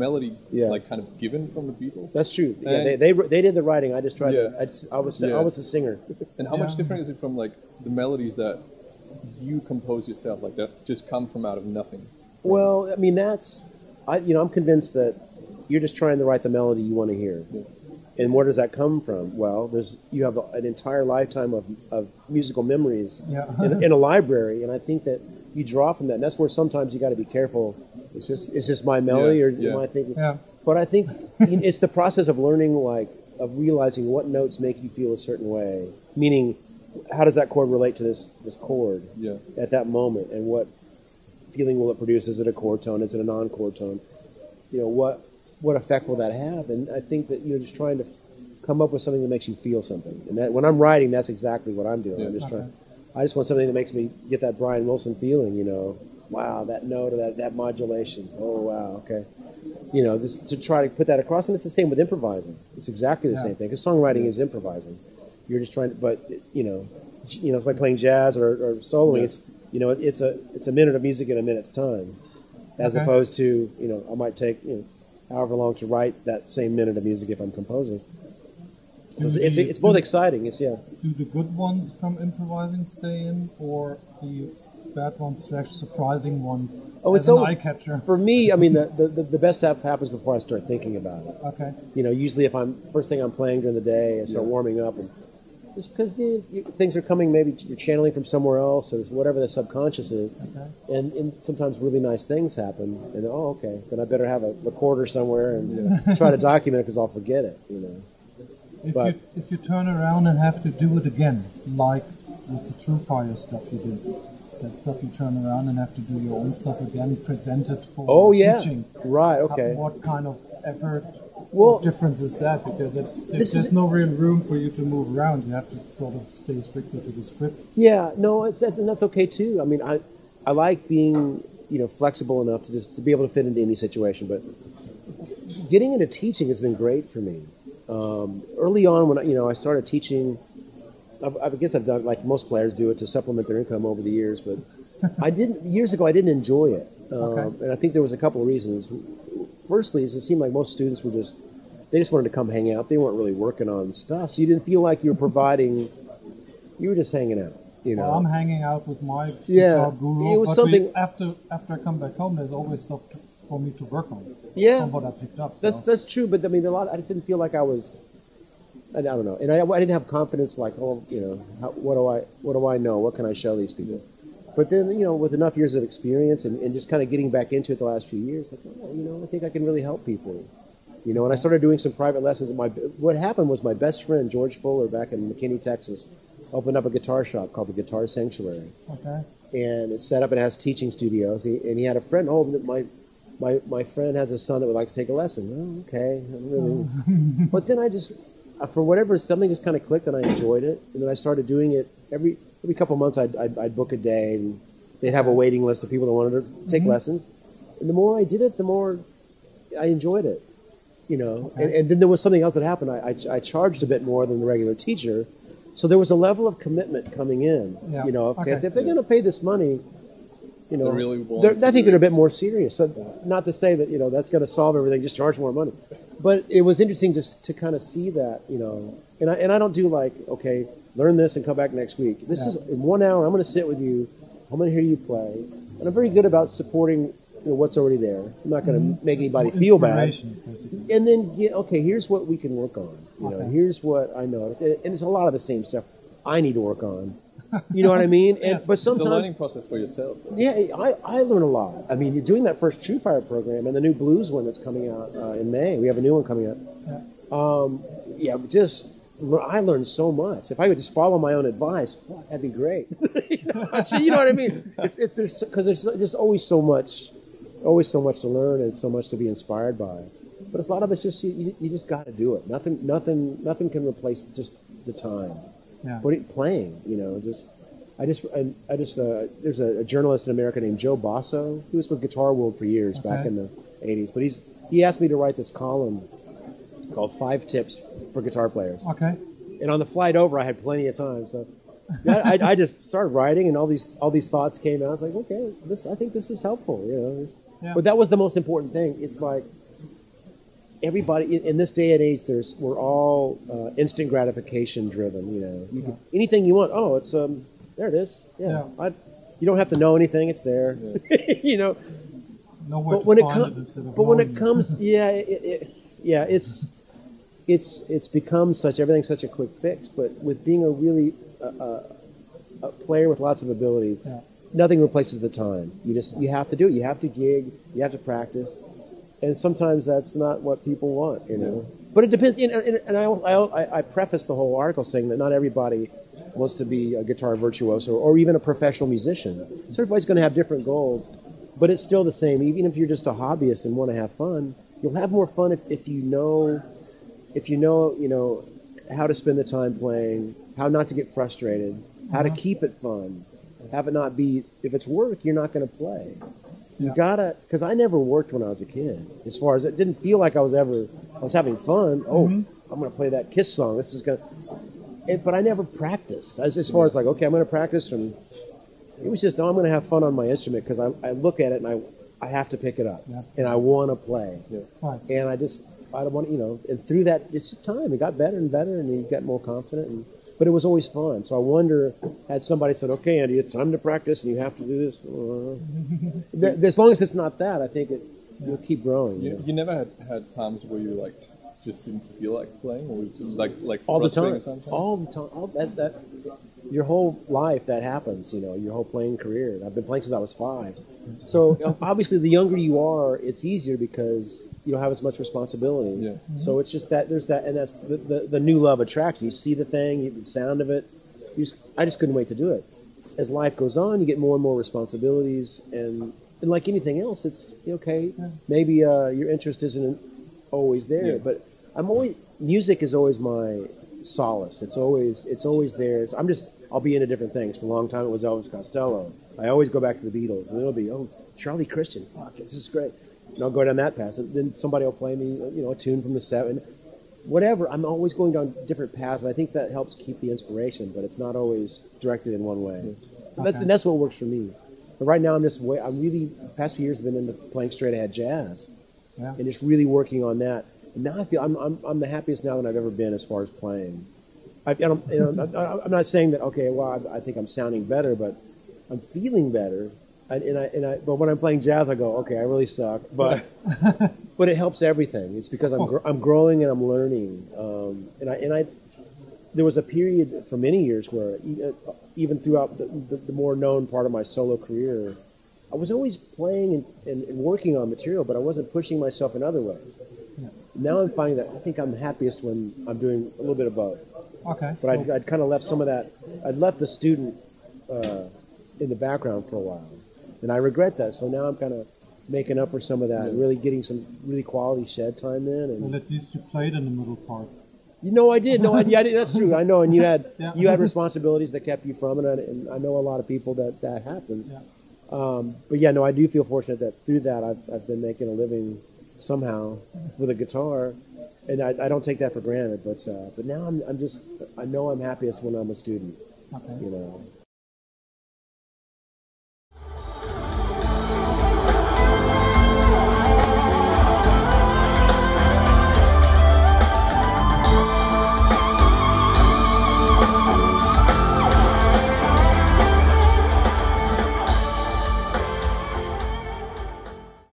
melody Yeah. like kind of given from the Beatles? That's true. Yeah, And- they did the writing. I just tried. Yeah. I was a singer. And how much different is it from like the melodies that you compose yourself, like that just come from out of nothing? Well, I mean, I'm convinced that you're just trying to write the melody you want to hear. Yeah. And where does that come from? Well, you have an entire lifetime of musical memories in a library, and I think that you draw from that. And that's where sometimes you got to be careful. Is this my melody, or am I thinking? Yeah. But I think it's the process of learning, of realizing what notes make you feel a certain way. Meaning, how does that chord relate to this chord at that moment, and what feeling will it produce? Is it a chord tone? Is it a non-chord tone? What effect will that have? And I think that you're just trying to come up with something that makes you feel something. And that when I'm writing, that's exactly what I'm doing. I'm just trying. I just want something that makes me get that Brian Wilson feeling. Wow, that note or that modulation. Oh wow, okay. Just to try to put that across. And it's the same with improvising. It's exactly the same thing. Because songwriting is improvising. You're just trying to, but it's like playing jazz or soloing. It's a minute of music in a minute's time, as opposed to I might take however long to write that same minute of music if I'm composing. It's both exciting. Do the good ones from improvising stay in, or the bad ones / surprising ones? It's an eye catcher. For me, I mean, the best stuff happens before I start thinking about it. Okay. Usually if first thing I'm playing during the day, I start warming up, and it's because things are coming. Maybe you're channeling from somewhere else, or whatever the subconscious is, and sometimes really nice things happen. And then I better have a recorder somewhere and try to document it because I'll forget it. If you turn around and have to do it again, like with the True Fire stuff you did, that stuff you turn around and have to do your own stuff again, present it for teaching. Right. Okay. What kind of effort? What difference is that? Because there's no real room for you to move around. You have to sort of stay strictly to the script. Yeah, no, and that's okay too. I mean, I like being flexible enough to be able to fit into any situation. But getting into teaching has been great for me. Early on, when I started teaching, I guess I've done like most players do it to supplement their income over the years. But years ago I didn't enjoy it, and I think there was a couple of reasons. Firstly, it seemed like most students were just wanted to come hang out. They weren't really working on stuff, so you didn't feel like you were providing. You were just hanging out. Well, I'm hanging out with my guitar guru. It was something. After I come back home, there's always stuff for me to work on. Yeah, from what I picked up. So. That's true, but I mean, I just didn't feel like I was. I don't know, and I didn't have confidence. Like, what do I know? What can I show these people? But then, with enough years of experience and just kind of getting back into it the last few years, I think I can really help people. And I started doing some private lessons. What happened was my best friend, George Fuller, back in McKinney, Texas, opened up a guitar shop called the Guitar Sanctuary. Okay. And it's set up and has teaching studios. And he had a friend, my friend has a son that would like to take a lesson. Oh, okay. But then for whatever, something just kind of clicked and I enjoyed it. And then I started doing it every couple of months. I'd book a day and they'd have a waiting list of people that wanted to take lessons. And the more I did it, the more I enjoyed it. And then there was something else that happened. I charged a bit more than the regular teacher. So there was a level of commitment coming in. Yeah. If they're going to pay this money, I think they're a bit more serious. So not to say that, that's going to solve everything, just charge more money. But it was interesting just to kind of see that, and I don't do like, okay, learn this and come back next week. This is in 1 hour, I'm going to sit with you, I'm going to hear you play. And I'm very good about supporting what's already there. I'm not going to make anybody feel bad. Basically. And then, here's what we can work on. Here's what I noticed. And it's a lot of the same stuff I need to work on. You know what I mean? But sometimes, it's a learning process for yourself. Yeah, I learn a lot. I mean, you're doing that first True Fire program and the new blues one that's coming out in May. We have a new one coming out. I learned so much. If I could just follow my own advice, that'd be great. You know what I mean? Because there's always so much to learn and so much to be inspired by. But a lot of it's just you just got to do it. Nothing can replace just the time. Yeah. Playing, there's a journalist in America named Joe Basso. He was with Guitar World for years back in the 80s. But he asked me to write this column called 5 Tips for Guitar Players. Okay. And on the flight over, I had plenty of time. So I just started writing, and all these thoughts came out. I was like, okay, I think this is helpful. But that was the most important thing. It's like, everybody in this day and age, we're all instant gratification driven. You know, anything you want. Oh, it's there it is. Yeah, you don't have to know anything. It's there. Yeah. You know. But when it comes, it's become everything's such a quick fix. But with being a really a player with lots of ability, nothing replaces the time. You have to do it. You have to gig. You have to practice. And sometimes that's not what people want, you know. But it depends. And I preface the whole article saying that not everybody wants to be a guitar virtuoso or even a professional musician. So everybody's going to have different goals, but it's still the same. Even if you're just a hobbyist and want to have fun, you'll have more fun if you know how to spend the time playing, how not to get frustrated, how to keep it fun, have it not be. If it's work, you're not going to play. You gotta, because I never worked when I was a kid. As far as it didn't feel like I was having fun. Oh, I'm going to play that Kiss song. This is going to, but I never practiced. As far as like, okay, I'm going to practice from, it was just, no, I'm going to have fun on my instrument because I look at it and I have to pick it up and I want to play. Yeah. Right. And I don't want to, and through that, it's time. It got better and better and you got more confident. But it was always fun. So I wonder, had somebody said, okay, Andy, it's time to practice and you have to do this. As long as it's not that, I think you'll keep growing. You never had times where you like just didn't feel like playing, or was just like all the time, sometimes? all the time. That your whole life that happens. Your whole playing career. I've been playing since I was 5. So obviously, the younger you are, it's easier because you don't have as much responsibility. Yeah. Mm-hmm. So it's just that there's that, and that's the new love attraction. You see the thing, the sound of it. I just couldn't wait to do it. As life goes on, you get more and more responsibilities, and like anything else, it's okay. Maybe your interest isn't always there, but music is always my solace. It's always there. I'll be into different things. For a long time, it was Elvis Costello. I always go back to the Beatles, and it'll be, Charlie Christian. Fuck, this is great. And I'll go down that path. And then somebody will play me, a tune from the 70s. Whatever. I'm always going down different paths, and I think that helps keep the inspiration, but it's not always directed in one way. So that's what works for me. But right now, the past few years, I've been into playing straight ahead jazz, and just really working on that. And now I feel I'm the happiest now than I've ever been as far as playing. I'm not saying that, okay, well, I think I'm sounding better, but I'm feeling better. But when I'm playing jazz, I go, okay, I really suck, but but it helps everything. It's because I'm growing and I'm learning. There was a period for many years where even throughout the more known part of my solo career, I was always playing and working on material, but I wasn't pushing myself in other ways. Yeah. Now I'm finding that I think I'm the happiest when I'm doing a little bit of both. Okay. But I'd kind of left some of that. I'd left the student in the background for a while, and I regret that. So now I'm kind of making up for some of that, and really getting some really quality shed time in. And well, at least you played in the middle part. I did. I did. That's true. I know. And you had responsibilities that kept you from it, and I know a lot of people that happens. Yeah. But I do feel fortunate that through that I've been making a living somehow with a guitar, and I don't take that for granted. But now I know I'm happiest when I'm a student. Okay.